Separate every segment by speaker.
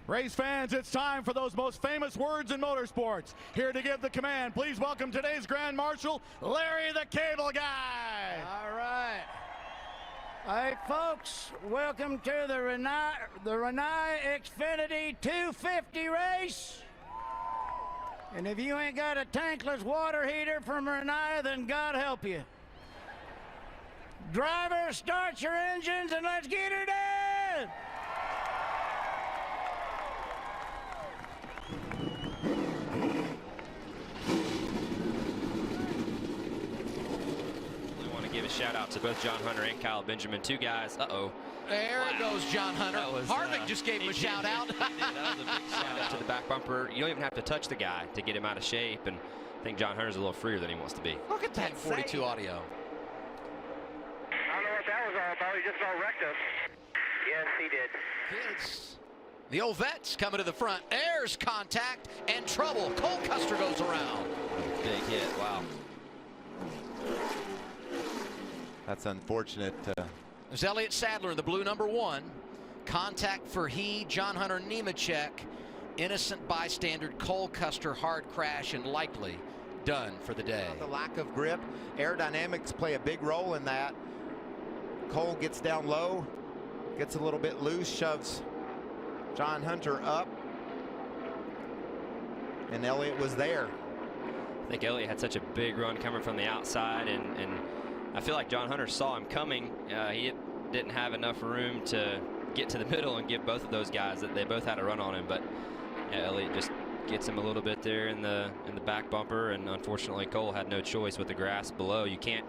Speaker 1: Race fans, it's time for those most famous words in motorsports. Here to give the command, please welcome today's Grand Marshal, Larry the Cable Guy.
Speaker 2: All right. Hey, folks, welcome to the Renai Xfinity 250 race. And if you ain't got a tankless water heater from Renai, then God help you. Driver, start your engines and let's get her done.
Speaker 3: Give a shout out to both John Hunter and Kyle Benjamin, two guys.
Speaker 4: There it goes, John Hunter. Harvick just gave him a shout out.
Speaker 3: That was a big shout out to the back bumper. You don't even have to touch the guy to get him out of shape, and I think John Hunter's a little freer than he wants to be.
Speaker 4: Look at that 42 audio.
Speaker 5: I don't know what that was all about. He just all wrecked us. Yes, he did.
Speaker 4: Kids. The old vets coming to the front. Airs contact and trouble. Cole Custer goes around.
Speaker 3: Big hit. Wow.
Speaker 6: That's unfortunate.
Speaker 4: There's Elliott Sadler in the blue #1. Contact for John Hunter Nemechek. Innocent bystander Cole Custer, hard crash and likely done for the day.
Speaker 6: The lack of grip, aerodynamics play a big role in that. Cole gets down low, gets a little bit loose, shoves John Hunter up, and Elliott was there.
Speaker 3: I think Elliott had such a big run coming from the outside, and I feel like John Hunter saw him coming. He didn't have enough room to get to the middle and give both of those guys that they both had a run on him. But Elliott just gets him a little bit there in the back bumper, and unfortunately Cole had no choice with the grass below. You can't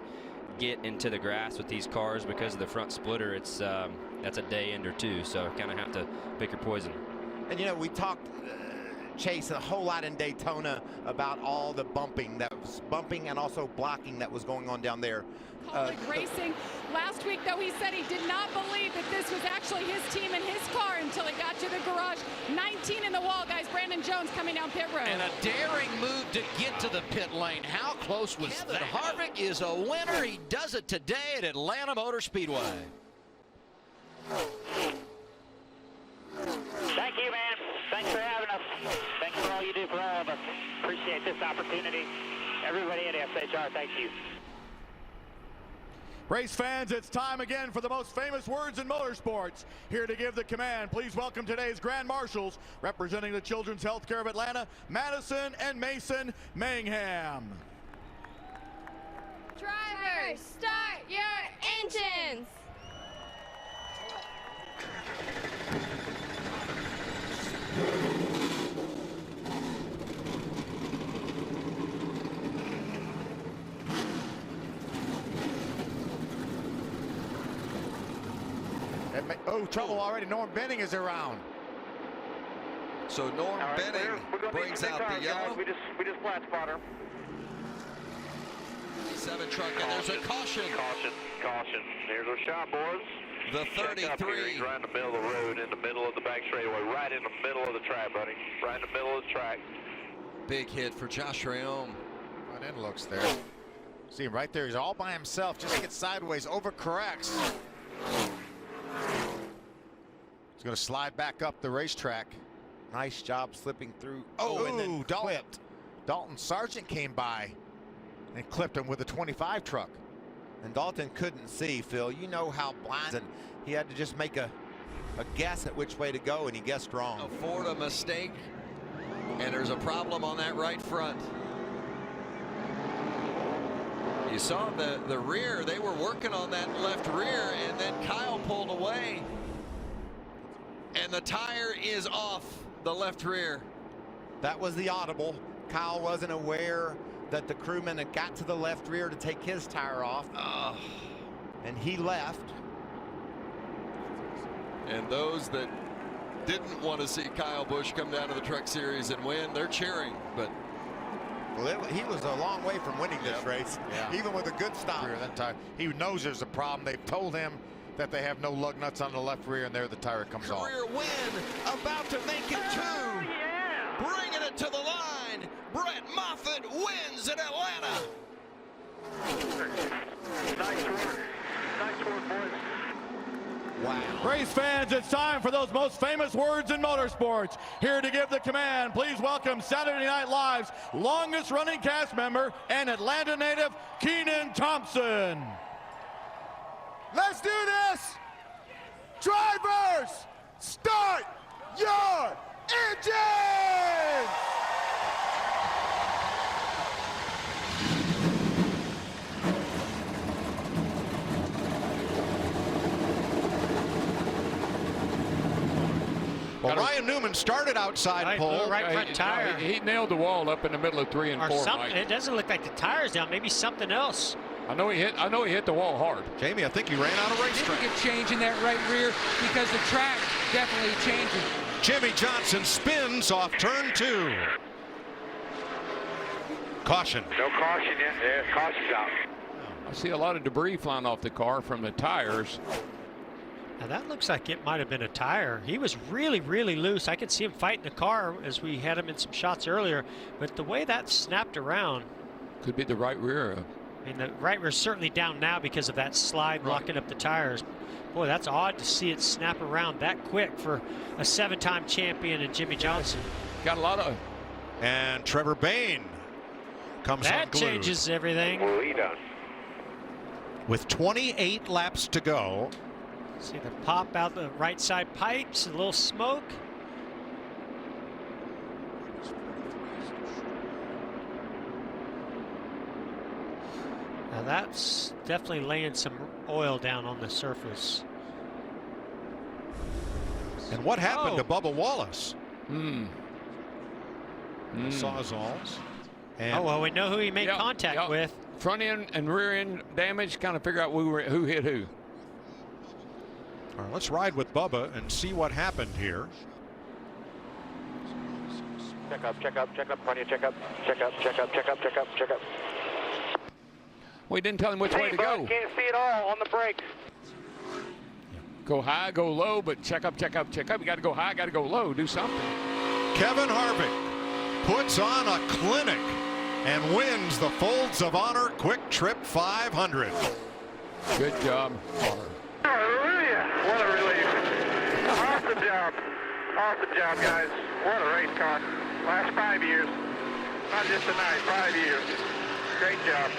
Speaker 3: get into the grass with these cars because of the front splitter. It's that's a day end or two, so kind of have to pick your poison.
Speaker 6: And you know, we talked, Chase, a whole lot in Daytona about all the bumping and also blocking that was going on down there.
Speaker 7: Racing. Last week, though, he said he did not believe that this was actually his team and his car until he got to the garage. 19 in the wall, guys. Brandon Jones coming down pit road.
Speaker 4: And a daring move to get to the pit lane. How close was that? Harvick is a winner. He does it today at Atlanta Motor Speedway.
Speaker 5: Thank you, man. Thanks for having us. Thanks for all you do for all of us. Appreciate this opportunity. Everybody at SHR, thank you.
Speaker 1: Race fans, it's time again for the most famous words in motorsports. Here to give the command, please welcome today's Grand Marshals, representing the Children's Healthcare of Atlanta, Madison and Mason Mangham.
Speaker 8: Drivers, start your engines!
Speaker 2: Oh, trouble already. Norm Benning is around.
Speaker 9: So Norm Benning brings out the yellow.
Speaker 5: We just flat spot her.
Speaker 9: 7 truck, and there's a caution.
Speaker 5: Caution. Here's our shot, boys.
Speaker 9: The 33.
Speaker 5: He's right in the middle of the road, in the middle of the back straightaway, right in the middle of the track, buddy. Right in the middle of the track.
Speaker 9: Big hit for Josh Rayom.
Speaker 2: Front end looks there. See him right there. He's all by himself. Just gets sideways, overcorrects. He's going to slide back up the racetrack.
Speaker 6: Nice job slipping through.
Speaker 2: And then clipped. Dalton Sargent came by and clipped him with a 25 truck.
Speaker 6: And Dalton couldn't see, Phil. You know how blind, and he had to just make a guess at which way to go, and he guessed wrong.
Speaker 9: Afford a mistake, and there's a problem on that right front. You saw the rear. They were working on that left rear, and then Kyle pulled away. And the tire is off the left rear.
Speaker 6: That was the audible. Kyle wasn't aware that the crewman had got to the left rear to take his tire off. And he left.
Speaker 9: And those that didn't want to see Kyle Busch come down to the Truck Series and win, they're cheering. But
Speaker 2: well, he was a long way from winning this race, even with a good stop. That tire, he knows there's a problem. They've told him that they have no lug nuts on the left rear, and there the tire comes off.
Speaker 9: Career win, about to make it 2. Bringing it to the line. Brett Moffitt wins at Atlanta.
Speaker 5: Nice work. Nice work, boys.
Speaker 6: Wow.
Speaker 1: Race Race fans, it's time for those most famous words in motorsports. Here to give the command, please welcome Saturday Night Live's longest running cast member and Atlanta native, Kenan Thompson.
Speaker 10: Let's do this! Drivers, start your engines!
Speaker 4: Well, Ryan Newman started outside pole.
Speaker 11: Right front tire.
Speaker 12: He nailed the wall up in the middle of 3 and 4.
Speaker 11: Something. It doesn't look like the tire's down. Maybe something else.
Speaker 12: I know he hit the wall hard.
Speaker 4: Jamie, I think he ran out of racetrack.
Speaker 13: Significant change in that right rear because the track definitely changing.
Speaker 4: Jimmy Johnson spins off turn 2. Caution.
Speaker 5: No caution yet. Yeah, caution's out.
Speaker 12: I see a lot of debris flying off the car from the tires.
Speaker 11: Now that looks like it might have been a tire. He was really, really loose. I could see him fighting the car as we had him in some shots earlier. But the way that snapped around.
Speaker 12: Could be the right rear.
Speaker 11: I mean, the right rear's certainly down now because of that slide locking up the tires. Boy, that's odd to see it snap around that quick for a 7-time champion and Jimmy Johnson.
Speaker 12: Got a lot of.
Speaker 4: And Trevor Bayne comes
Speaker 11: that
Speaker 4: unglued.
Speaker 11: Changes everything.
Speaker 5: Well, he done.
Speaker 4: With 28 laps to go.
Speaker 11: See the pop out the right side pipes, a little smoke. Now that's definitely laying some oil down on the surface.
Speaker 4: And what happened to Bubba Wallace?
Speaker 12: Sawzalls.
Speaker 11: Oh, well, we know who he made contact with.
Speaker 12: Front end and rear end damage, kind of figure out who hit who.
Speaker 4: All right, let's ride with Bubba and see what happened here.
Speaker 5: Check up, check up, check up, plenty of check up, check up, check up, check up, check up, check up.
Speaker 12: We didn't tell him which way to go.
Speaker 5: Can't see it all on the brakes.
Speaker 12: Go high, go low, but check up, check up, check up. You got to go high, got to go low, do something.
Speaker 4: Kevin Harvick puts on a clinic and wins the Folds of Honor Quick Trip 500.
Speaker 12: Good job.
Speaker 5: Hallelujah! What a relief. Awesome job. Awesome job, guys. What a race car. Last 5 years. Not just tonight, 5 years. Great job.